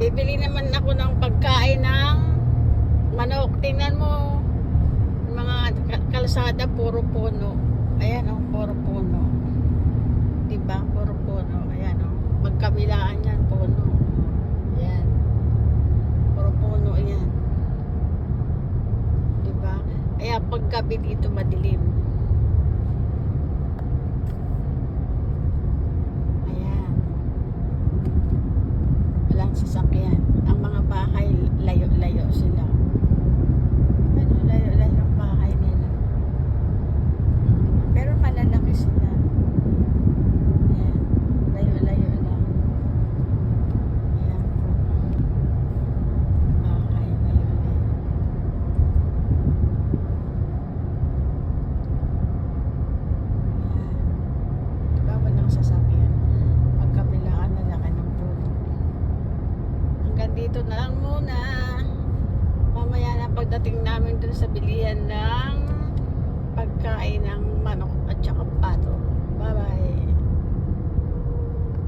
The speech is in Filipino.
Bibili naman ako ng pagkain ng manok. Tingnan mo, mga kalsada, puro puno. Ayan o, puro puno. Diba? Puro puno. Ayan o. Magkabilaan yan, puno. Ayan. Puro puno yan. Diba? Kaya paggabi dito madilim. Ayan. Walang sasakyan. Ang mga bahay, layo-layo sila. Ano, layo-layo ang bahay nila. Pero malalaki sila. Ayan. Layo-layo lang. Ayan po. Bahay, layo-layo. Ayan. Diba walang sasakyan? Pagkabilaan na laki ng puno. Hanggang dito na lang muna. Mamaya na pagdating namin dun sa bilihan na